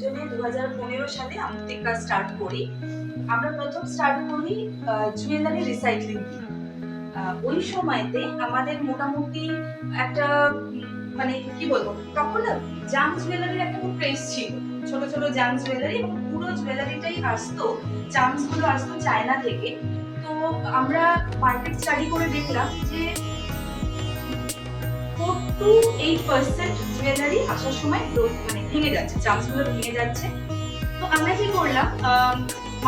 দুজনে 2015 সালে আমাদের কাজ স্টার্ট করি। আমরা প্রথম স্টার্ট করি জুয়েলারি রিসাইক্লিং দিয়ে। ওই সময়তে আমাদের মোটামুটি একটা মানে কি বলবো, তখন না জাম জুয়েলারির একটা খুব ক্রেজ ছিল। ছোট ছোট জাম জুয়েলারি এবং পুরো জুয়েলারিটাই আসতো, জামস গুলো আসতো চায়না থেকে। তো আমরা মার্কেট স্টাডি করে দেখলাম যে 4 to 8% জুয়েলারি আসার সময় মানে ভেঙে যাচ্ছে, জামস গুলো ভেঙে যাচ্ছে। তো আমরা কি করলাম,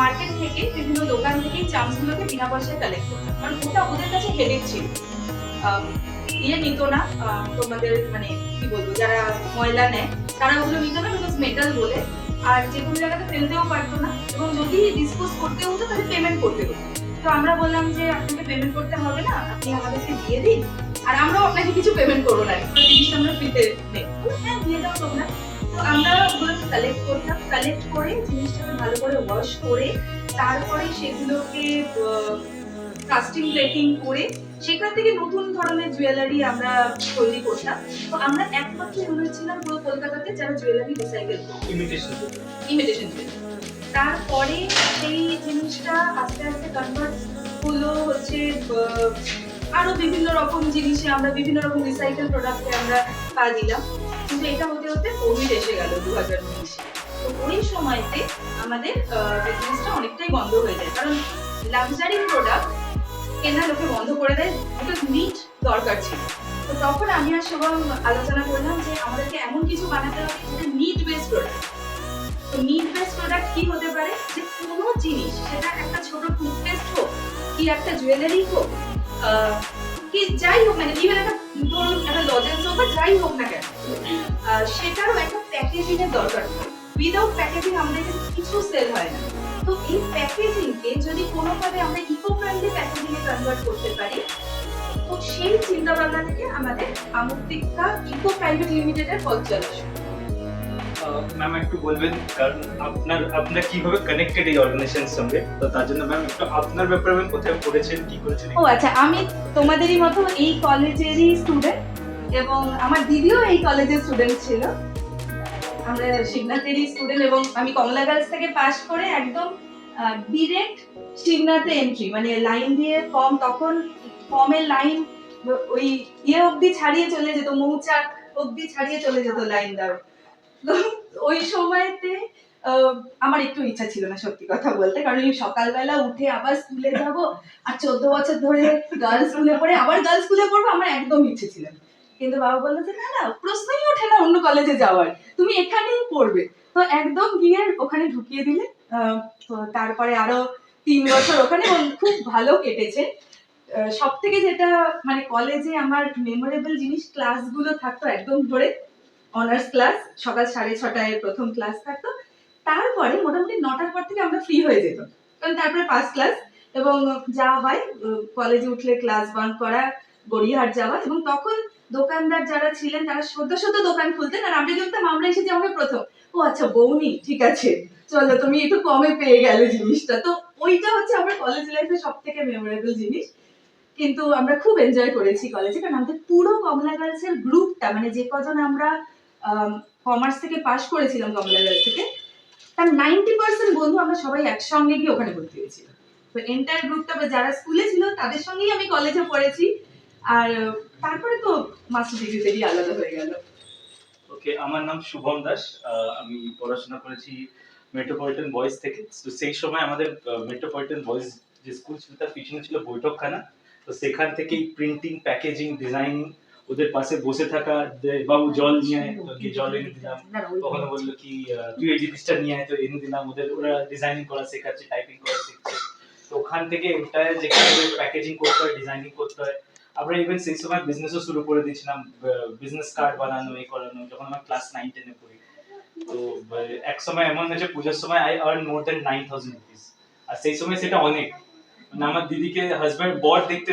মার্কেট থেকে বিভিন্ন দোকান থেকে জামস গুলোকে বিনা পয়সায় কালেক্ট করলাম, কারণ ওটা ওদের কাছে হেডেক ছিল। ইয়ে নিত না, তোমাদের মানে কি বলবো, যারা ময়লা নেয় তারা ওগুলো নিত না, বিকজ মেটাল বলে। আর যেগুলো জায়গাতে ফেলতেও পারতো না, এবং যদি ডিসপোজ করতে হতো তাহলে পেমেন্ট করতে হতো। তো আমরা বললাম যে আপনাকে পেমেন্ট করতে হবে না, আপনি আমাদেরকে দিয়ে দিন, আর আমরাও আপনাকে কিছু পেমেন্ট করবো না, পুরো জিনিসটা আমরা ফ্রিতে নেই। হ্যাঁ, দিয়ে দাও তোমরা। তো আমরা ওগুলোকে কালেক্ট করতাম, কালেক্ট করে জিনিসটাকে ভালো করে ওয়াশ করে তারপরে সেগুলোকে কাস্টিং প্লেটিং করে সেখান থেকে নতুন ধরনের জুয়েলারি আমরা তৈরি করতাম। তো আমরা একমাত্র ইউনিট ছিলাম পুরো কলকাতাতে যারা জুয়েলারি রিসাইকেল করতো, ইমিটেশন জুয়েলারি। তারপরে সেই জিনিসটা আস্তে আস্তে কনভার্ট হলো হচ্ছে আরো বিভিন্ন রকম জিনিসে, আমরা বিভিন্ন রকম রিসাইকেল প্রোডাক্টে আমরা পা দিলাম। কিন্তু এটা হতে হতে কোভিড এসে গেল 2019। তো ওই সময়তে আমাদের বিজনেসটা অনেকটাই বন্ধ হয়ে যায়, কারণ লাক্সারি প্রোডাক্ট কেনা লোকে বন্ধ করে দেয়, বিকজ নিট দরকার ছিল। তো তখন আমি আর শুভম আলোচনা করলাম যে আমাদেরকে এমন কিছু বানাতে হবে যেটা নিট বেসড প্রোডাক্ট। তো নিট বেসড প্রোডাক্ট কি হতে পারে, যে কোনো জিনিস, সেটা একটা ছোট টুথপেস্ট হোক কি একটা জুয়েলারি হোক, কি যাই হোক না, ইভেন একটা ধরুন একটা লজেন্স হোক বা যাই হোক না কেন, সেটারও একটা প্যাকেজিং এর দরকার হয়। উইদাউট প্যাকেজিং আমাদের কিছু সেল হয় না। তো এই প্যাকেজিং কে যদি কোনোভাবে আমরা ইকো ফ্রেন্ডলি প্যাকেজিং এ কনভার্ট করতে পারি, তো সেই চিন্তা ভাবনা থেকে আমাদের আমুক্তিকা ইকো প্রাইভেট লিমিটেডের পথ চলা শুরু। ম্যাম একটু বলবেন, কারণ আপনার কিভাবে কানেক্টেড এই অর্গানাইজেশনের সঙ্গে, তো তার জন্য ম্যাম একটু আপনার ব্যাপারে কোথায় পড়েছেন, কি করেছেন। ও আচ্ছা, আমি তোমাদেরই মতো এই কলেজেরই স্টুডেন্ট, এবং আমার দিদিও এই কলেজের স্টুডেন্ট ছিল। আমরা শিবনাথেরই স্টুডেন্ট, এবং আমি কমলা গার্লস থেকে পাশ করে একদম ডিরেক্ট শিবনাথে এন্ট্রি, মানে লাইন দিয়ে ফর্ম, তখন ফর্মের লাইন ওই ইয়ে অবধি ছাড়িয়ে চলে যেত, মৌচাক অবধি ছাড়িয়ে চলে যেত লাইন দেওয়া। ওই সময়তে আমার একটু ইচ্ছা ছিল না সত্যি কথা বলতে, কারণ এই সকালবেলা উঠে আবার স্কুলে যাব, আর 14 বছর ধরে গার্লস স্কুলে পড়ে আবার গার্লস স্কুলে পড়বো, আমার একদম ইচ্ছে ছিল না। কিন্তু বাবা বললো যে না না, প্রশ্নই ওঠে না অন্য কলেজে যাওয়ার, তুমি এখানেই পড়বে। তো একদম গিয়ে ওখানে ঢুকিয়ে দিলে। তো তারপরে আরো 3 বছর ওখানে, খুব ভালো কেটেছে। সব থেকে যেটা মানে কলেজে আমার মেমোরেবল জিনিস, ক্লাসগুলো থাকতো একদম ধরে, অনার্স ক্লাস সকাল 6:30টায় প্রথম ক্লাস থাকতো, তারপরে মোটামুটি 9টার পর থেকে আমরা ফ্রি হয়ে যেতাম, কারণ তারপরে ফার্স্ট ক্লাস, এবং যা হয় কলেজে উঠলে ক্লাস বাঙ্ক করা, গড়িয়াহাট যাওয়া। এবং তখন দোকানদার যারা ছিলেন তারা সদ্য দোকান খুলতেন, আর আমরা জানতাম আমরা এসেছি আমাকে প্রথম, ও আচ্ছা বৌনি, ঠিক আছে চলো তুমি একটু কমে পেয়ে গেলে জিনিসটা। তো ওইটা হচ্ছে আমার কলেজ লাইফে সব থেকে মেমোরেবল জিনিস। কিন্তু আমরা খুব এনজয় করেছি কলেজে, কারণ আমাদের পুরো কমলা গার্লসের গ্রুপটা, মানে যে কজন আমরা কমার্স থেকে পাশ করেছিলাম কমলা গার্লস থেকে, তার 90% বন্ধু আমরা সবাই একসঙ্গে গিয়ে ওখানে ভর্তি হয়েছিলাম। তো এন্টায়ার গ্রুপটা যারা স্কুলে ছিল তাদের সঙ্গেই আমি কলেজে পড়েছি, আর তারপরে তো মাস্টার ডিগ্রিতেই আলাদা হয়ে গেল। ওকে, আমার নাম শুভম দাস। আমি পড়াশোনা করেছি মেট্রোপলিটন বয়েজ থেকে। তো সেই সময় আমাদের মেট্রোপলিটন বয়েজ যে স্কুল ছিল তার পিছনে ছিল বৈঠকখানা। তো সেখান থেকেই প্রিন্টিং, প্যাকেজিং, ডিজাইনিং, ওদের পাশে বসে থাকা, বাবু জল নিয়ে আয়, তো গিয়ে জল এনে দিলাম। কখনো বললো কি তুই এই জিনিসটা নিয়ে আয়, তো এনে দিলাম। ওরা ডিজাইনিং করা শেখাচ্ছে, টাইপিং করা শিখছে। তো ওখান থেকে এন্টায়ার যে প্যাকেজিং করতে হয়, ডিজাইনিং করতে হয়। আমরা ইভেন সেই সময় বিজনেসও শুরু করে দিয়েছিলাম, বিজনেস কার্ড বানানো, এই করানো, যখন আমরা ক্লাস 9-10 এ পড়ি। তো এক সময় এমন হয়েছে পুজোর সময় I earn more than 9,000 rupees, আর সেই সময় সেটা অনেক। মানে আমার দিদিকে হাজব্যান্ড বর দেখতে